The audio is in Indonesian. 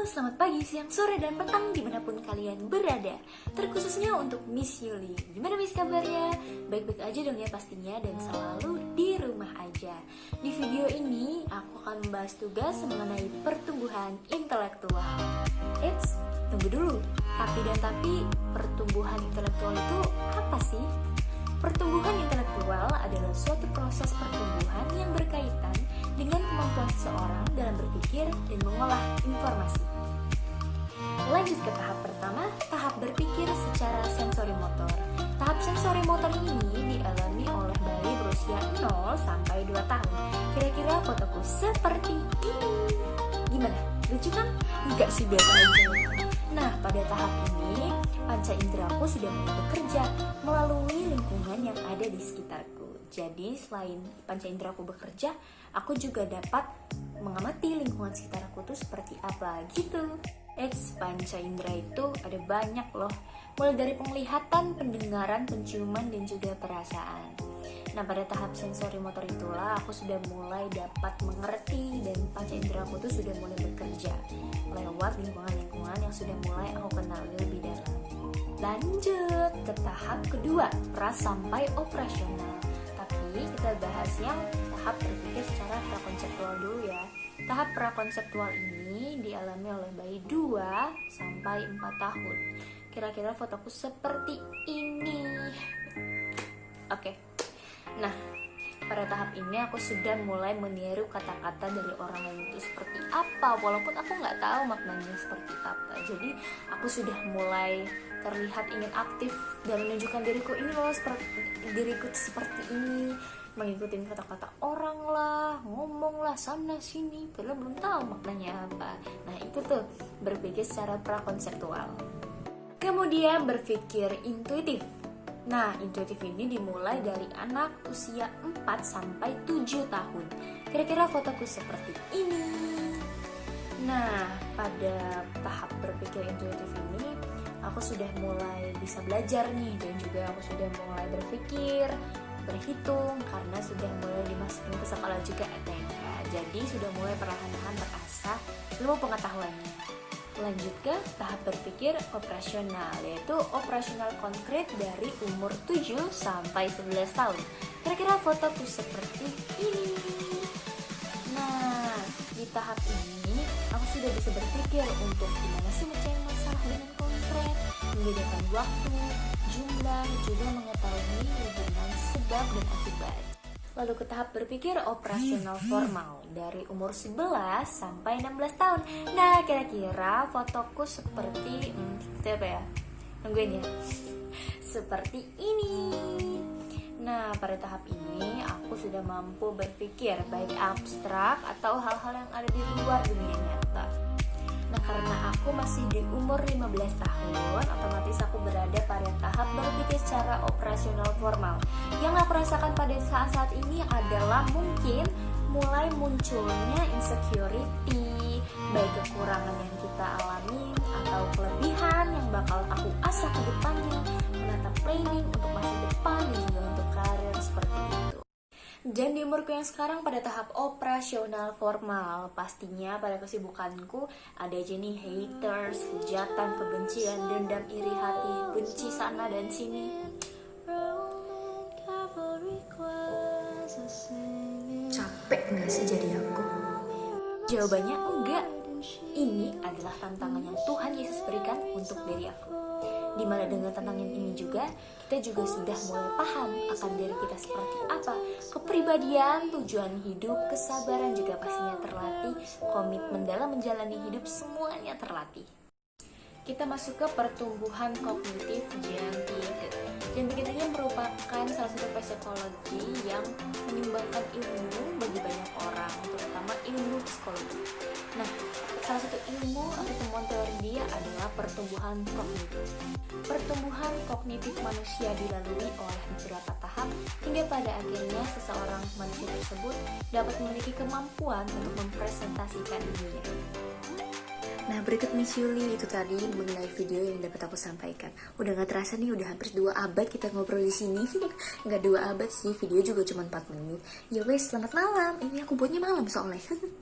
selamat pagi, siang, sore, dan petang dimanapun kalian berada. Terkhususnya untuk Miss Yuli. Gimana Miss kabarnya? Baik-baik aja dong ya pastinya, dan selalu di rumah aja. Di video ini aku akan membahas tugas mengenai pertumbuhan intelektual. Eits, tunggu dulu. Tapi pertumbuhan intelektual itu apa sih? Pertumbuhan intelektual adalah suatu proses pertumbuhan yang berkaitan dengan kemampuan seseorang dalam berpikir dan mengolah informasi. Lanjut ke tahap pertama, tahap berpikir secara sensori motor. Tahap sensori motor ini dialami oleh bayi berusia 0 sampai 2 tahun. Kira-kira fotoku seperti ini. Gimana? Lucu kan? Enggak sih, biasa aja. Nah, pada tahap ini, panca inderaku sudah mulai bekerja melalui lingkungan yang ada di sekitarku. Jadi, selain panca inderaku bekerja, aku juga dapat mengamati lingkungan sekitarku tuh seperti apa gitu. Panca indera itu ada banyak loh, mulai dari penglihatan, pendengaran, penciuman, dan juga perasaan. Nah, pada tahap sensori motor itulah aku sudah mulai dapat mengerti dan panca inderaku tuh sudah mulai bekerja lewat lingkungan-lingkungan yang sudah mulai aku kenali lebih dalam. Lanjut ke tahap kedua, pra sampai operasional. Tapi kita bahas yang tahap berpikir secara prakonseptual dulu ya. Tahap prakonseptual ini dialami oleh bayi 2 sampai 4 tahun. Kira-kira fotoku seperti ini. Oke. Nah, pada tahap ini aku sudah mulai meniru kata-kata dari orang lain itu seperti apa, walaupun aku nggak tahu maknanya seperti apa. Jadi aku sudah mulai terlihat ingin aktif dan menunjukkan diriku ini loh, diriku seperti ini, mengikuti kata-kata orang lah, ngomong lah sana sini, padahal belum tahu maknanya apa. Nah, itu tuh berpikir secara prakonseptual. Kemudian berpikir intuitif. Nah, intuitif ini dimulai dari anak usia 4 sampai 7 tahun. Kira-kira fotoku seperti ini. Nah, pada tahap berpikir intuitif ini, aku sudah mulai bisa belajar nih, dan juga aku sudah mulai berpikir, berhitung, karena sudah mulai dimasukin ke sekolah juga ETK. Jadi sudah mulai perlahan-lahan terasah ilmu pengetahuannya. Lanjut ke tahap berpikir operasional, yaitu operasional konkret dari umur 7 sampai 11 tahun. Kira-kira fotoku seperti ini. Nah, di tahap ini aku sudah bisa berpikir untuk gimana sih mencari masalah dengan konkret, membedakan waktu, jumlah, juga mengetahui hubungan sebab dan akibat. Lalu ke tahap berpikir operasional formal dari umur 11 sampai 16 tahun. Nah, kira-kira fotoku seperti apa ya? Nungguin ya. Seperti ini. Nah, pada tahap ini aku sudah mampu berpikir baik abstrak atau hal-hal yang ada di luar dunia nyata. Nah, karena aku masih di umur 15 tahun, otomatis aku berada pada tahap berpikir secara operasional formal. Yang aku rasakan pada saat-saat ini adalah mungkin mulai munculnya insecurity, baik kekurangan yang kita alami atau kelebihan yang bakal aku asah ke depannya, menata planning untuk masa depan dan juga untuk karir seperti itu. Dan di umurku yang sekarang pada tahap operasional formal, pastinya pada kesibukanku ada aja nih haters, hujatan, kebencian, dendam, iri hati, benci sana dan sini. Capek gak sih jadi aku? Jawabannya enggak. Ini adalah tantangan yang Tuhan Yesus berikan untuk diri aku. Dimana dengan tantangan ini juga, kita juga sudah mulai paham akan diri kita seperti apa. Kepribadian, tujuan hidup, kesabaran juga pastinya terlatih. Komitmen dalam menjalani hidup semuanya terlatih. Kita masuk ke pertumbuhan kognitif Jentiket. Jentiket ini merupakan salah satu psikologi yang menyumbangkan ilmu bagi banyak orang, terutama ilmu psikologi. Nah, salah satu ilmu atau temuan teori dia adalah pertumbuhan kognitif. Pertumbuhan kognitif manusia dilalui oleh beberapa tahap hingga pada akhirnya seseorang manusia tersebut dapat memiliki kemampuan untuk mempresentasikan dirinya. Nah, berikut Miss Yuli itu tadi mengenai video yang dapat aku sampaikan. Udah gak terasa nih, udah hampir 2 abad kita ngobrol di sini. Gak 2 abad sih, video juga cuma 4 menit. Ya wes, selamat malam. Ini aku buatnya malam soalnya.